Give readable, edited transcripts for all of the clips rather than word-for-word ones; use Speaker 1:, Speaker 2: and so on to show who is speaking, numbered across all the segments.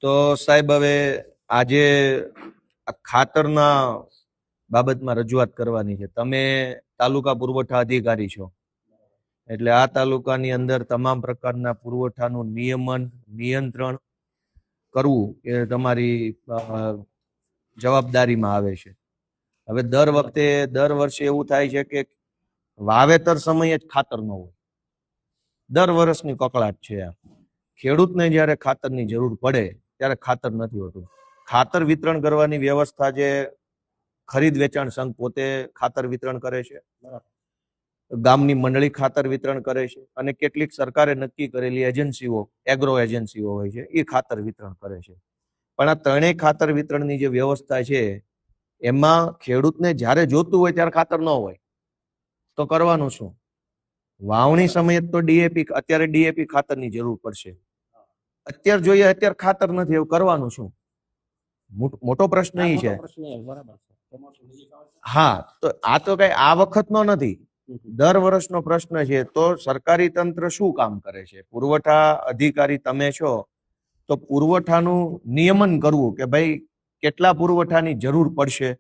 Speaker 1: તો સાહેબ હવે આજે આ ખાતરના બાબતમાં રજૂઆત કરવાની છે. તમે તાલુકા પુરવઠા અધિકારી છો, એટલે આ તાલુકાની અંદર તમામ પ્રકારના પુરવઠાનું નિયમન નિયંત્રણ કરવું એ તમારી જવાબદારીમાં આવે છે. હવે દર વર્ષે એવું થાય છે કે વાવેતર સમયે જ ખાતર ન હોય. દર વર્ષની કકળાટ છે આ. ખેડૂતને જ્યારે ખાતરની જરૂર પડે ત્યારે ખાતર નથી હોતું. ખાતર વિતરણ કરવાની વ્યવસ્થા જે ખરીદ વેચાણ સંઘ પોતે ખાતર વિતરણ કરે છે, ગામની મંડળી ખાતર વિતરણ કરે છે, અને કેટલીક સરકારે નક્કી કરેલી એજન્સીઓ એગ્રો એજન્સીઓ હોય છે એ ખાતર વિતરણ કરે છે. પણ આ ત્રણેય ખાતર વિતરણની જે વ્યવસ્થા છે એમાં ખેડૂતને જ્યારે જોતું હોય ત્યારે ખાતર ન હોય તો કરવાનું શું? વાવણી સમયે તો અત્યારે ડીએપી ખાતરની જરૂર પડશે, અત્યારે જોઈએ અત્યારે ખાતર નથી, એવું કરવાનું શું? મોટો પ્રશ્ન એ છે. હા, તો આ તો કઈ આ વખતનો નથી, દર વર્ષનો પ્રશ્ન છે. તો સરકારી તંત્ર શું કામ કરે છે? પુરવઠા અધિકારી તમે છો, તો પુરવઠાનું નિયમન કરવું કે ભાઈ કેટલા પુરવઠાની જરૂર પડશે,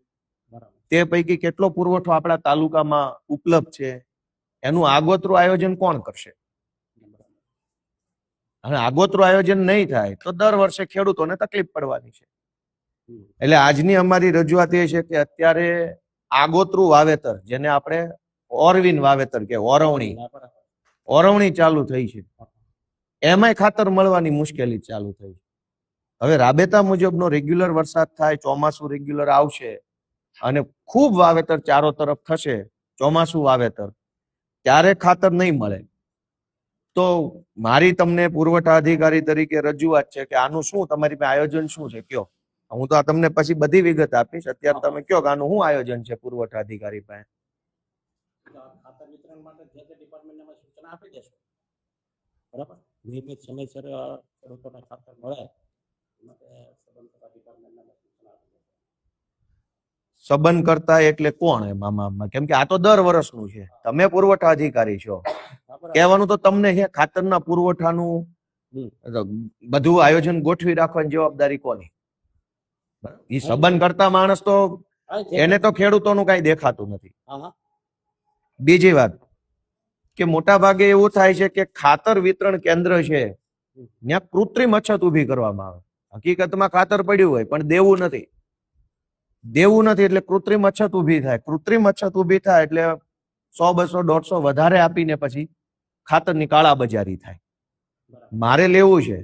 Speaker 1: તે પૈકી કેટલો પુરવઠો આપણા તાલુકામાં ઉપલબ્ધ છે, એનું આગોતરું આયોજન કોણ કરશે? અને આગોતરું આયોજન નહીં થાય તો દર વર્ષે ખેડૂતોને તકલીફ પડવાની છે. એટલે આજની અમારી રજૂઆત એ છે કે અત્યારે આગોતરું વાવેતર, જેને આપણે ઓરવીન વાવેતર કે ઓરવણી ચાલુ થઈ છે, એમાંય ખાતર મળવાની મુશ્કેલી ચાલુ થઈ છે. હવે રાબેતા મુજબનો રેગ્યુલર વરસાદ થાય, ચોમાસું રેગ્યુલર આવશે અને ખૂબ વાવેતર ચારો તરફ થશે, ચોમાસું વાવેતર, ત્યારે ખાતર નહીં મળે. તો મારી તમને પુરવઠા અધિકારી તરીકે રજૂઆત છે કે આનું શું તમારી પાસે આયોજન શું છે કયો. હું તો તમને પછી બધી વિગત આપીશ, અત્યારે તમે કયો કે આનું શું આયોજન છે પુરવઠા અધિકારી પાસે.
Speaker 2: ખાતર વિતરણ માટે જે તે ડિપાર્ટમેન્ટને સૂચના આપી દેશો, બરાબર? નિયમિત સમયસર ખેડૂતોને ખાતર મળે
Speaker 1: સંબંધ કરતા એટલે કોણ એમાં? કેમ કે આ તો દર વર્ષનું છે. તમે પુરવઠા અધિકારી છો, કહેવાનું તો તમને છે. ખાતરના પુરવઠાનું બધું આયોજન ગોઠવી રાખવાની જવાબદારી કોની? એ સંબંધ કરતા માણસ તો એને તો ખેડૂતોનું કઈ દેખાતું નથી. બીજી વાત કે મોટા ભાગે એવું થાય છે કે ખાતર વિતરણ કેન્દ્ર છે ત્યાં કૃત્રિમ અછત ઉભી કરવામાં આવે. હકીકતમાં ખાતર પડ્યું હોય પણ દેવું નથી એટલે કૃત્રિમ અછત ઉભી થાય. કૃત્રિમ અછત ઉભી થાય એટલે 100, 200, 150 વધારે આપીને પછી ખાતરની કાળાબજારી થાય. મારે લેવું છે,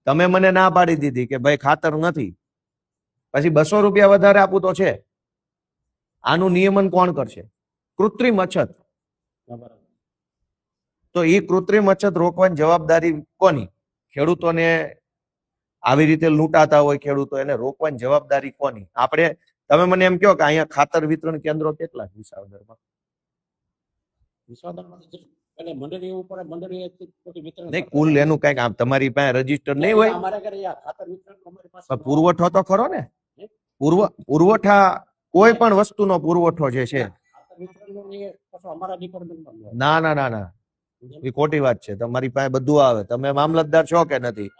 Speaker 1: તમે મને ના પાડી દીધી કે ભાઈ ખાતર નથી, પછી 200 રૂપિયા વધારે આપું તો છે. આનું નિયમન કોણ કરશે? કૃત્રિમ અછત. તો એ કૃત્રિમ અછત રોકવાની જવાબદારી કોની? ખેડૂતોને આવી રીતે લૂંટાતા હોય ખેડૂતો, એને રોકવાની જવાબદારી કોની? આપણે, તમે મને એમ કહો કે અહીંયા ખાતર વિતરણ કેન્દ્રો કેટલા વિસાવદરમાં? કુલ એનું કઈક તમારી પાસે રજીસ્ટર નહીં હોય? પુરવઠો તો ખરો ને? પુરવઠા કોઈ પણ વસ્તુનો પુરવઠો જે છે, ના ના ના ના, એ ખોટી વાત છે. તમારી પાસે બધું આવે. તમે મામલતદાર છો કે નથી?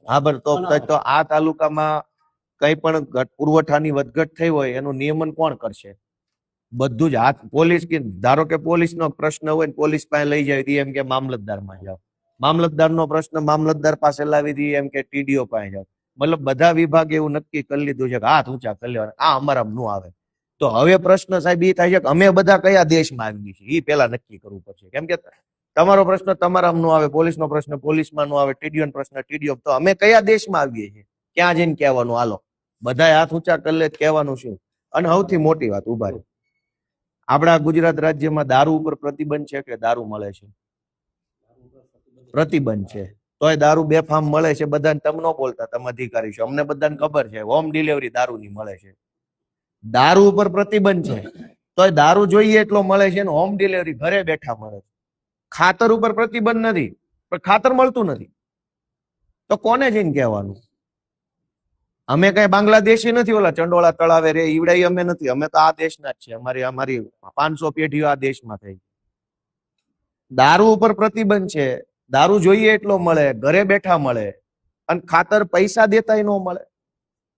Speaker 1: હા, બરાબર. તો આ તાલુકામાં કઈ પણ પુરવઠાની વધઘટ થઈ હોય એનું નિયમન કોણ કરશે? બધું જ હાથ પોલીસ કે, ધારો કે પોલીસનો પ્રશ્ન હોય ને પોલીસ પાસે લઈ જાય એમ કે મામલતદારમાં જાઓ, મામલતદારનો પ્રશ્ન મામલતદાર પાસે લાવી દઈએ એમ કે ટીડીઓ પાસે જાઓ. મતલબ બધા વિભાગે એવું નક્કી કરી લીધું છે કે હાથ ઊંચા કરી લેવાના, આ અમારામાં ન આવે. તો હવે પ્રશ્ન સાહેબ એ થાય છે કે અમે બધા કયા દેશમાં આવીએ છીએ એ પેલા નક્કી કરવું પડશે. કેમ કે તમારો પ્રશ્ન તમારામાં ન આવે, પોલીસનો પ્રશ્ન પોલીસમાં ન આવે, ટીડીઓનો પ્રશ્ન ટીડીઓ, તો અમે કયા દેશમાં આવીએ છીએ? ક્યાં જઈને કહેવાનું? હાલો બધા હાથ ઊંચા કરી લે, કહેવાનું શું? અને સૌથી મોટી વાત, ઉભા રહી, આપણા ગુજરાત રાજ્યમાં દારૂ ઉપર પ્રતિબંધ છે કે દારૂ મળે છે? પ્રતિબંધ છે. તોય દારૂ બેફામ મળે છે. બધાને તમે ન બોલતા, તમે અધિકારી છો, અમને બધાને ખબર છે હોમ ડિલિવરી દારૂની મળે છે. દારૂ ઉપર પ્રતિબંધ છે તોય દારૂ જોઈએ એટલો મળે છે ને હોમ ડિલિવરી ઘરે બેઠા મળે છે. ખાતર ઉપર પ્રતિબંધ નથી પણ ખાતર મળતું નથી, તો કોને જઈને કહેવાનું? અમે કઈ બાંગ્લાદેશી નથી, ઓલા ચંડોળા તળાવે રે ઈવડાઈ અમે નથી. અમે તો આ દેશના જ છે. અમારી 500 પેઢીઓ આ દેશમાં થઈ. દારૂ ઉપર પ્રતિબંધ છે, દારૂ જોઈએ એટલો મળે, ઘરે બેઠા મળે, અને ખાતર પૈસા દેતાય ન મળે,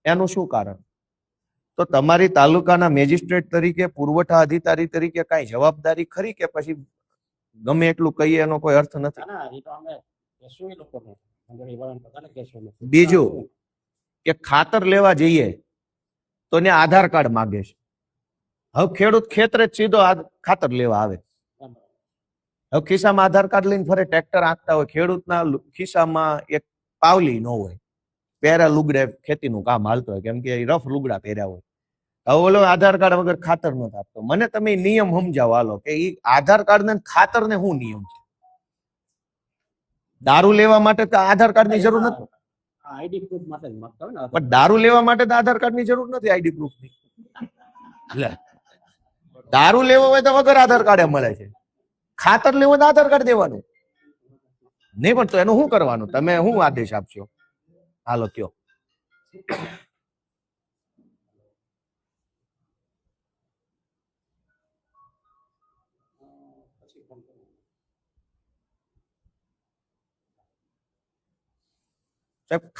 Speaker 1: એનું શું કારણ? તો તમારી તાલુકાના મેજિસ્ટ્રેટ તરીકે, પુરવઠા અધિકારી તરીકે કઈ જવાબદારી ખરી કે પછી ગમે એટલું કહીએ એનો કોઈ અર્થ નથી?
Speaker 2: ના, એ તો અમે કહેશું એ લોકોને, મંડળી વાળાને બધાને કહેશું અમે.
Speaker 1: બીજું કે ખાતર લેવા જઈએ તો એને આધાર કાર્ડ માંગે છે. હવે ખેડૂત ખેતરે જ સીધો ખાતર લેવા આવે, હવે ખિસ્સામાં આધાર કાર્ડ લઈને ફરે, ટ્રેક્ટર આંકતા હોય, ખેડૂતના ખિસ્સામાં એક પાવલી ન હોય, પહેર્યા લુગડે ખેતીનું કામ હાલતું હોય, કેમ કે રફ લુગડા પહેર્યા હોય. હવે ઓલો આધાર કાર્ડ વગર ખાતર નથી આપતો. મને તમે નિયમ સમજાવો હાલો કે ઈ આધાર કાર્ડ ને ખાતર ને શું નિયમ છે? દારૂ લેવા માટે તો આધાર કાર્ડ ની જરૂર નથી,
Speaker 2: આઈડી પ્રૂફ માટે જ માંગતા હોય ને.
Speaker 1: પણ દારૂ લેવા માટે તો આધાર કાર્ડ ની જરૂર નથી, આઈડી પ્રૂફ ની. દારૂ લેવો હોય તો વગર આધાર કાર્ડ મળે છે, ખાતર લેવું તો આધાર કાર્ડ દેવાનું નહીં. પણ તો એનું શું કરવાનું? તમે શું આદેશ આપશો? હાલો કયો.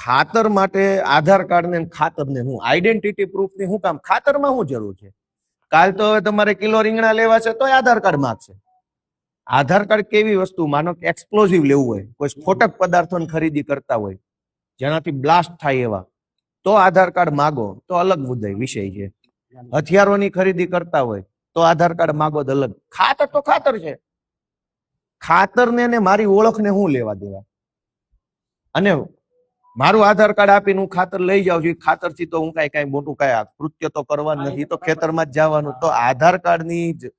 Speaker 1: ખાતર માટે આધાર કાર્ડ ને ખાતર ને હું આઈડેન્ટિટી પ્રૂફ ની શું કામ? ખાતરમાં શું જરૂર છે? કાલ તો હવે તમારે કિલો રીંગણા લેવા છે તો આધાર કાર્ડ માંગશે. આધાર કાર્ડ કેવી વસ્તુ? માનો કે એક્સપ્લોઝિવ લેવું હોય, કોઈ સ્ફોટક પદાર્થોની ખરીદી કરતા હોય જેનાથી બ્લાસ્ટ થાય એવા, તો આધાર કાર્ડ માગો તો અલગ મુદ્દે વિષય છે. હથિયારોની ખરીદી કરતા હોય તો આધાર કાર્ડ માગો તો અલગ. ખાતર તો ખાતર છે. ખાતરને ને મારી ઓળખને હું લેવા દેવા? અને મારું આધાર કાર્ડ આપીને હું ખાતર લઈ જાઉં છું, ખાતરથી તો હું કઈ મોટું કઈ કૃત્ય તો કરવાનું નથી, તો ખેતરમાં જ જવાનું. તો આધાર કાર્ડની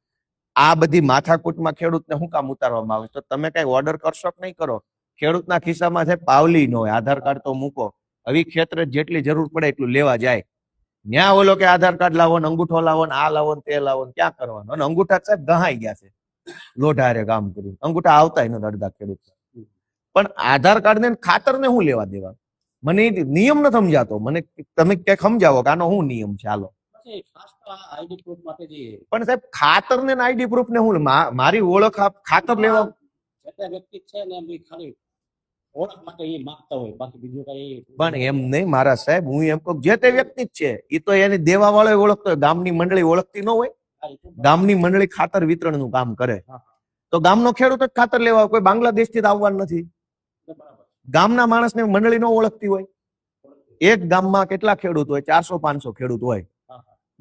Speaker 1: આ બધી માથાકૂટમાં ખેડૂતને શું કામ ઉતારવામાં આવે? તો તમે કઈ ઓર્ડર કરશો કે નહીં કરો? ખેડૂતના ખિસ્સામાં છે પાવલી ન હોય, આધાર કાર્ડ તો મૂકો. હવે ખેતરે જેટલી જરૂર પડે એટલું લેવા જાય, ન્યા ઓલો કે આધાર કાર્ડ લાવો ને અંગૂઠો લાવો ને આ લાવો ને તે લાવો ને ક્યાં કરવાનું? અને અંગૂઠા સાહેબ ગહાઈ ગયા છે, લોઢારે કામ કર્યું, અંગૂઠા આવતા નથી અડધા ખેડૂત. પણ આધાર કાર્ડ ને ખાતર ને શું લેવા દેવા? મને નિયમ ન સમજાતો. મને તમે ક્યાંક સમજાવો કે આનો શું નિયમ છે? હાલો. પણ સાહેબ ખાતર ને આઈડી પ્રૂફ ને હું મારી ઓળખ ખાતર લેવા
Speaker 2: વ્યક્તિ છે ને એમ ખાલી ઓળખ માટે એ માંગતા હોય, બાકી બીજું કઈ.
Speaker 1: પણ એમ નહીં મારા સાહેબ, હું એમ કહું જે તે વ્યક્તિ જ છે એ તો એને દેવા વાળો ઓળખતો હોય. ગામની મંડળી ઓળખતી ન હોય? ગામની મંડળી ખાતર વિતરણ નું કામ કરે, તો ગામનો ખેડૂત જ ખાતર લેવા, કોઈ બાંગ્લાદેશ થી આવવાનું નથી. ગામના માણસને મંડળી ન ઓળખતી હોય. એક ગામમાં કેટલા ખેડૂત હોય? 400-500 ખેડૂત હોય.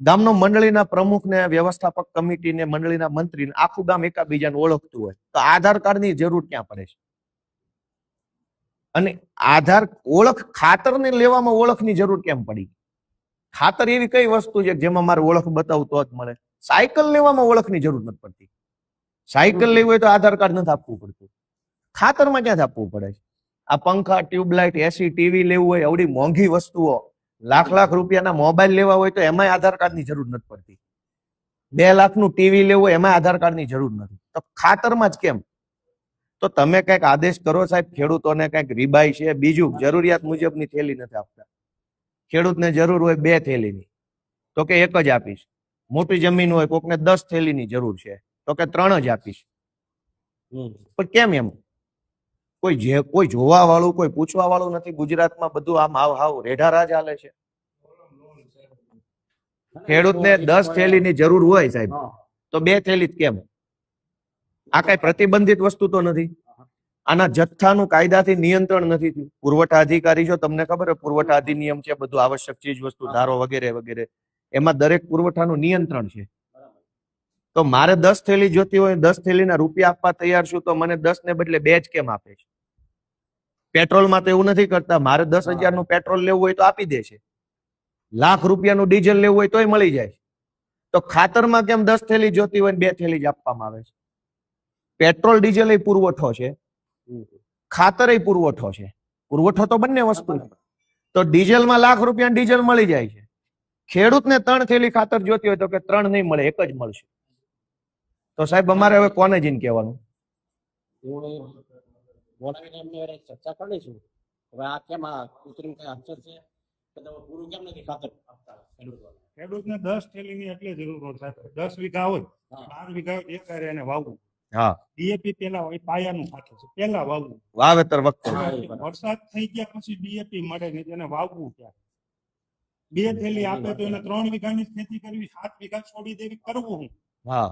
Speaker 1: ગામનો મંડળીના પ્રમુખ ને, વ્યવસ્થાપક કમિટી ને, મંડળીના મંત્રી ને, આખું ગામ એકાબીજાને ઓળખતું હોય, તો આધાર કાર્ડ ની જરૂર ક્યાં પડે છે? અને આધાર ઓળખ ખાતર ને લેવામાં ઓળખની જરૂર કેમ પડી? ખાતર એવી કઈ વસ્તુ છે જેમાં મારે ઓળખ બતાવું તો જ મળે? સાયકલ લેવામાં ઓળખની જરૂર નથી પડતી. સાયકલ લેવી હોય તો આધાર કાર્ડ નથી આપવું પડતું, ખાતરમાં ક્યાંથી આપવું પડે છે? આ પંખા, ટ્યુબલાઇટ, એસી, ટીવી લેવું હોય, આવડી મોંઘી વસ્તુઓ, લાખ રૂપિયાના મોબાઈલ લેવા હોય તો એમાંય આધાર કાર્ડની જરૂર નથી પડતી. 2 લાખનું ટીવી લેવું હોય એમાં આધાર કાર્ડની જરૂર નથી, તો ખાતરમાં જ કેમ? તો તમે કઈક આદેશ કરો સાહેબ, ખેડૂતોને કઈક રીબાઈ છે. બીજું, જરૂરિયાત મુજબની થેલી નથી આપતા. ખેડૂતને જરૂર હોય 2 થેલીની, તો કે 1 જ આપીશ. મોટી જમીન હોય, કોકને 10 થેલીની જરૂર છે, તો કે 3 જ આપીશ. પણ કેમ એમ? કોઈ જોવા વાળું, કોઈ પૂછવા વાળું નથી. ગુજરાતમાં બધું આમ હાવ રેઢારાજ હાલે છે. ખેડૂતને 10 થેલીની જરૂર હોય સાહેબ, તો 2 થેલી જ કેમ? આ કઈ પ્રતિબંધિત વસ્તુ તો નથી. આના જથ્થાનું કાયદાથી નિયંત્રણ નથી થયું. પુરવઠા અધિકારી છો, તમને ખબર છે પુરવઠા અધિનિયમ છે, બધું આવશ્યક ચીજ વસ્તુ ધારો વગેરે વગેરે, એમાં દરેક પુરવઠાનું નિયંત્રણ છે. તો મારે 10 થેલી જોતી હોય, 10 થેલીના રૂપિયા આપવા તૈયાર છું, તો મને 10 ને બદલે 2 જ કેમ આપે છે? પેટ્રોલમાં તો એવું નથી કરતા. મારે 10,000 નું પેટ્રોલ લેવું હોય તો આપી દે છે, લાખ રૂપિયાનું ડીઝલ લેવું હોય તોય મળી જાય. તો ખાતરમાં કેમ 10 થેલી જોતી હોય 2 થેલી જ આપવામાં આવે છે? પેટ્રોલ ડીઝલ એ પુરવઠો છે, ખાતર એ પુરવઠો છે. પુરવઠો તો બંને વસ્તુ છે. તો ડીઝલમાં લાખ રૂપિયા ડીઝલ મળી જાય છે, ખેડૂતને 3 થેલી ખાતર જોતી હોય તો કે 3 નહીં મળે, 1 જ મળશે. તો સાહેબ અમારે હવે કોને જઈને કહેવાનું?
Speaker 2: બોલાવીને એમને ચર્ચા કરી લઈશું. હવે આ કેમ આ કૃત્રિમ કઈ અક્ષર છે, પૂરું કેમ નથી ખાતર આપતા
Speaker 3: ખેડૂતને 10 થેલીની એટલે જરૂર હોય સાહેબ. 10 વીઘા હોય, 12 વીઘા એક હારે એને વાવવું.
Speaker 1: હા
Speaker 3: ડીએપી પેલા હોય, પાયાનું ખાતર છે, પેલા વાવવું.
Speaker 1: વાવેતર વખતે
Speaker 2: હા, એ બરાબર.
Speaker 3: વરસાદ થઈ ગયા પછી ડીએપી મળે ને તેને વાવવું ક્યાં? 2 થેલી આપે તો એને 3 વીઘાની ખેતી કરવી, 7 વીઘા છોડી દેવી, કરવું હું?
Speaker 1: હા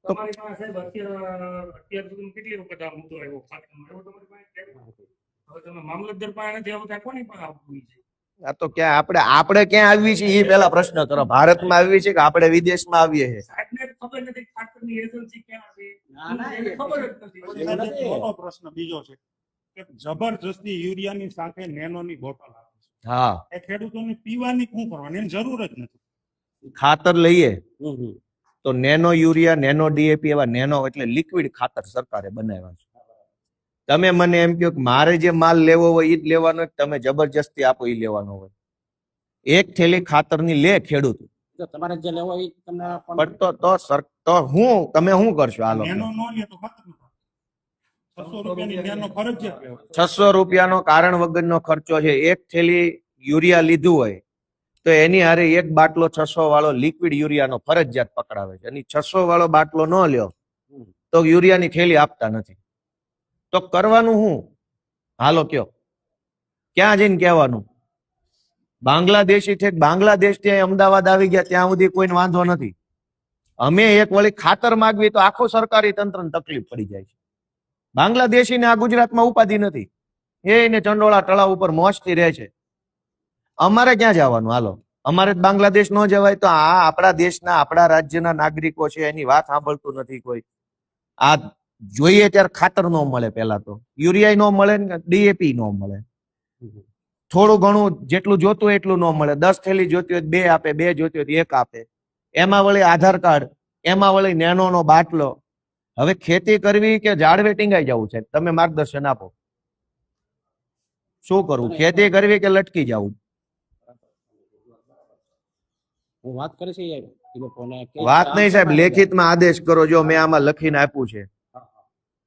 Speaker 3: તમારી પાસે સાહેબ અત્યાર સુધી કેટલી વખત આ મુદ્દો આવ્યો ખાતરનો? આવ્યો તમારી પાસે? હવે તમે મામલતદાર પાસે નથી આવતા, કોની પાસે આવવું છે?
Speaker 1: આ તો ક્યાં આપણે ક્યાં આવી છે એ પેલા પ્રશ્ન કરો. ભારતમાં આવી છે કે આપણે વિદેશમાં આવીએ છીએ?
Speaker 3: સાહેબને જ ખબર નથી ખાતરની એજન્સી ક્યાં છે.
Speaker 2: ના, ના,
Speaker 3: એને ખબર જ નથી.
Speaker 2: એવું
Speaker 3: પછી સાહેબ,
Speaker 2: નથી.
Speaker 3: મોટો પ્રશ્ન બીજો છે કે જબરજસ્તી યુરિયાની સાથે નેનોની બોટલ આપે છે.
Speaker 1: હા
Speaker 3: એ ખેડૂતોને પીવાની શું કરવાની? એની જરૂર જ નથી.
Speaker 1: ખાતર લઈએ
Speaker 2: હમ, હમ.
Speaker 1: તો નેનો યુરિયા, નેનો ડીએપી, એવા નેનો એટલે લિક્વિડ ખાતર સરકારે બનાવ્યા છે. તમે મને એમ કહો કે મારે જે માલ લેવો હોય એ જ લેવાનો હોય, તમે જબરજસ્તી આપો એ લેવાનો હોય. એક થેલી ખાતરની લે ખેડૂત,
Speaker 2: જો તમારે જે લેવો હોય એ તમને
Speaker 1: પણ તો હું તમે શું કરશો? હાલો
Speaker 3: નેનો નો લે તો ખાતર ન થાય. 600 રૂપિયાની નેનો ફરજિયાત લેવો.
Speaker 1: 600 રૂપિયાનો કારણ વગરનો ખર્ચો છે. એક થેલી યુરિયા લીધું હોય તો એની હારે એક બાટલો 600 વાળો લિક્વિડ યુરિયાનો ફરજિયાત પકડાવે છે. અને 600 વાળો બાટલો ન લ્યો તો યુરિયાની થેલી આપતા નથી. તો કરવાનું શું? હાલો કયો, ક્યાં જઈને કહેવાનું? બાંગ્લાદેશી છે, બાંગ્લાદેશ થી અમદાવાદ આવી ગયા ત્યાં સુધી કોઈને વાંધો નથી. અમે એક વળી ખાતર માગવી તો આખું સરકારી તંત્રને તકલીફ પડી જાય છે. બાંગ્લાદેશીને આ ગુજરાતમાં ઉપાધિ નથી, એને ચંડોળા તળાવ ઉપર મોજથી રહે છે. અમારે ક્યાં જવાનું? હાલો, અમારે બાંગ્લાદેશ ન જવાય તો આ આપણા દેશના, આપણા રાજ્યના નાગરિકો છે એની વાત સાંભળતું નથી કોઈ. આ જોઈએ ત્યારે ખાતર ન મળે, પેલા તો યુરિયા ન મળે ને ડીએપી ન મળે. થોડું ઘણું જેટલું જોતું હોય એટલું ન મળે. 10 થેલી જોતી હોય 2 આપે, 2 જોતી હોય 1 આપે. એમાં વળી આધાર કાર્ડ, એમાં વળી નેનોનો બાટલો. હવે ખેતી કરવી કે ઝાડવે ટીંગાઈ જવું છે? તમે માર્ગદર્શન આપો. શું કરવું? ખેતી કરવી કે લટકી જવું?
Speaker 2: હું વાત કરીશ એ લોકોને કે
Speaker 1: વાત નહીં સાહેબ, લેખિતમાં આદેશ કરો. જો મેં આમાં લખીને આપ્યું છે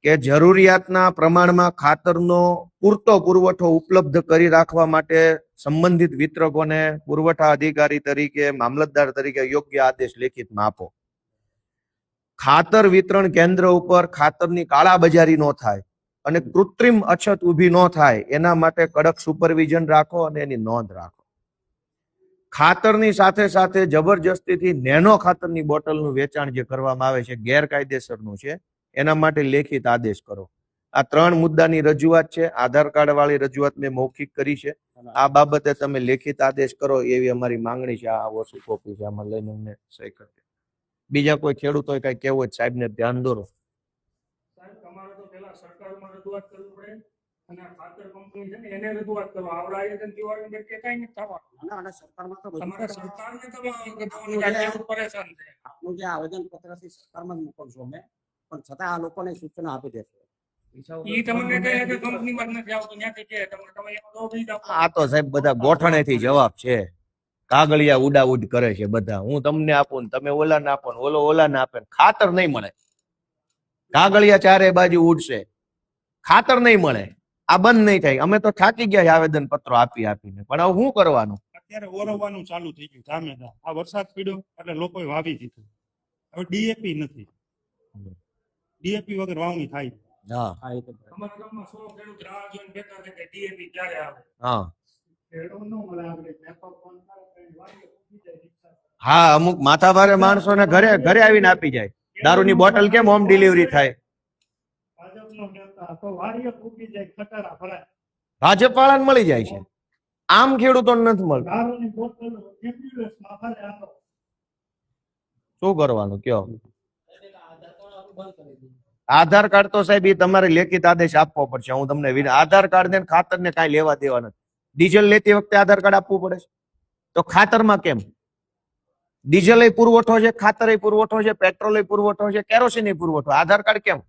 Speaker 1: કે જરૂરિયાતના પ્રમાણમાં ખાતરનો પૂરતો પુરવઠો ઉપલબ્ધ કરી રાખવા માટે સંબંધિત વિતરકોને પુરવઠા અધિકારી તરીકે, મામલતદાર તરીકે યોગ્ય આદેશ લેખિતમાં આપો. ખાતર વિતરણ કેન્દ્ર ઉપર ખાતરની કાળાબજારી ન થાય અને કૃત્રિમ અછત ઊભી ન થાય એના માટે કડક સુપરવિઝન રાખો અને એની નોંધ રાખો. ખાતરની સાથે સાથે જબરજસ્તીથી નેનો ખાતરની બોટલનું વેચાણ જે કરવામાં આવે છે ગેરકાયદેસરનું છે, એના માટે લેખિત આદેશ કરો. આ 3 મુદ્દાની રજૂઆત છે. આધાર કાર્ડ વાળી રજૂઆત મેં મૌખિક કરી છે. આ બાબતે તમે લેખિત આદેશ કરો એવી અમારી માંગણી છે. આ ઓછી કોપી છે, આમાં લઈને અમને સહી કરી. બીજા કોઈ ખેડૂતો કઈ કહેવું હોય સાહેબ ને ધ્યાન દોરો.
Speaker 3: સાહેબ, તમારે તો પેલા સરકારમાં રજૂઆત કરવી પડે અને આ ખાતર કંપની છે ને એને રજૂઆત કરો. આવડા એજન્સી વાળાને કે કાંઈ નથી થવાનું.
Speaker 2: ના, ના, સરકારમાં તો બધું
Speaker 3: તમારે સરકારને તમારે ખેડૂત પરેશાન છે.
Speaker 2: આપનું જે આવેદન પત્ર છે સરકારમાં જ મોકલશો અમે, પણ છતાં આ લોકોને સૂચના આપી દેશો.
Speaker 3: ઈ તમને કહે કે કંપનીમાં જ નથી આવતું, ત્યાંથી કહે તમે એમાં દો બીજ આપો.
Speaker 1: આ તો સાહેબ બધા ગોઠણેથી જવાબ છે. કાગળિયા ઉડાઉડ કરે છે બધા. હું તમને આપું ને તમે ઓલાને આપો ને ઓલાને આપે, ખાતર નહીં મળે. કાગળિયા ચારે બાજુ ઉડશે, ખાતર નહીં મળે. આ બંધ નહીં થાય. અમે તો થાકી ગયા છે આવેદન પત્રો આપીને, પણ હવે શું કરવાનું?
Speaker 3: અત્યારે ઓરવવાનું ચાલુ થઈ ગયું ધામેધા. આ વરસાદ પડ્યો એટલે લોકોએ વાવી દીધું. હવે ડીએપી નથી, ડીએપી વગર વાવણી થાય.
Speaker 1: હા
Speaker 2: હા, એ તો બરાબર.
Speaker 3: અમારા ગામમાં 100 ખેડૂત રાહ જોઈને બેઠા છે કે ડીએપી ક્યારે આવે.
Speaker 1: હા
Speaker 3: ખેડૂત ન મળે આપણે નેટવર્ક ફોન કરે તો વાડીએ ઉઠી જાય રિક્ષા.
Speaker 1: હા, અમુક માથાભારે માણસોને ઘરે આવીને આપી જાય. દારૂની બોટલ કેમ હોમ ડિલિવરી થાય?
Speaker 3: ભાજપનો નેતા તો વાડીએ ઉઠી જાય, ખટારા ભરાય.
Speaker 1: ભાજપ વાળાને મળી જાય છે, આમ ખેડૂતોને નથી મળતું.
Speaker 3: દારૂની બોટલ એમ્બ્યુલન્સમાં ભરે આતો.
Speaker 1: શું કરવાનું કયો? આધાર કાર્ડ તો સાહેબ એ તમારે લેખિત આદેશ આપવો પડશે. હું તમને આધાર કાર્ડ ને ખાતર ને કાંઈ લેવા દેવા નથી. ડીઝલ લેતી વખતે આધાર કાર્ડ આપવું પડે છે, તો ખાતરમાં કેમ? ડીઝલ પુરવઠો છે, ખાતર પુરવઠો છે, પેટ્રોલ પુરવઠો છે, કેરોસીન પુરવઠો, આધાર કાર્ડ કેમ?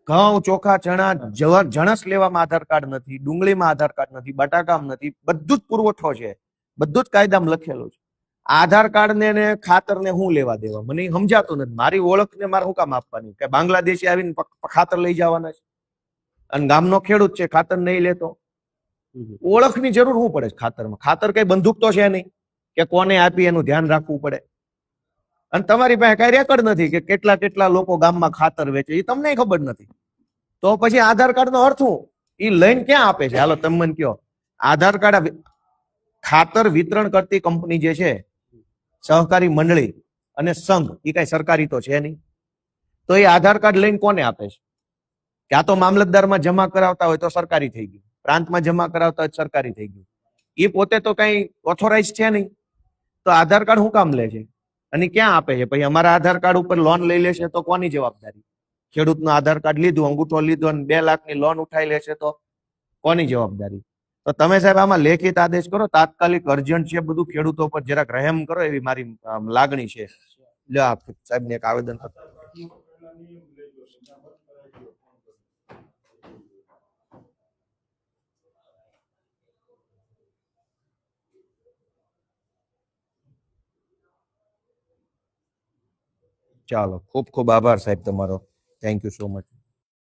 Speaker 1: ઘઉં, ચોખા, ચણા, જણસ લેવામાં આધાર કાર્ડ નથી, ડુંગળીમાં આધાર કાર્ડ નથી, બટાકામાં નથી. બધું જ પુરવઠો છે, બધું જ કાયદામાં લખેલું છે. આધાર કાર્ડ ને ખાતર ને હું લેવા દેવા? મને સમજાતું નથી. મારી ઓળખ ને મારે શું કામ આપવાની? કે બાંગ્લાદેશી આવીને ખાતર લઈ જવાના છે અને ગામનો ખેડૂત છે ખાતર નહીં લેતો? ઓળખની જરૂર શું પડે છે ખાતરમાં? ખાતર કઈ બંદૂક તો છે નહીં કે કોને આપી એનું ધ્યાન રાખવું પડે. અને તમારી પાસે કઈ રેકોર્ડ નથી કે કેટલા કેટલા લોકો ગામમાં ખાતર વેચે, એ તમને ખબર નથી. તો પછી આધાર કાર્ડ નો અર્થ શું? એ લઈને ક્યાં આપે છે? હાલો તમે મને કયો. આધાર કાર્ડ ખાતર વિતરણ કરતી કંપની જે છે, સહકારી મંડળી અને સંઘ, એ કઈ સરકારી તો છે નહીં. તો એ આધાર કાર્ડ લઈને કોને આપે છે? ક્યાં તો મામલતદારમાં જમા કરાવતા હોય તો સરકારી થઈ ગયું, પ્રાંતમાં જમા કરાવતા હોય સરકારી થઈ ગયું. એ પોતે તો કઈ ઓથોરાઇઝ છે નહીં. તો આધાર કાર્ડ શું કામ લે છે અને ક્યાં આપે છે? પછી અમારા આધાર કાર્ડ ઉપર લોન લઈ લેશે તો કોની જવાબદારી? ખેડૂતનું આધાર કાર્ડ લીધું, અંગૂઠો લીધો અને 2 લાખની લોન ઉઠાઈ લેશે તો કોની જવાબદારી? તો તમે સાહેબ આમાં લેખિત આદેશ કરો, તાત્કાલિક અર્જન્ટ છે, બધું ખેડૂતો પર જરાક રહેમ કરો, એવી મારી લાગણી છે. લ્યો આપ સાહેબને એક આવેદન પત્ર. ચાલો, ખૂબ ખૂબ આભાર સાહેબ તમારો. Thank you so much.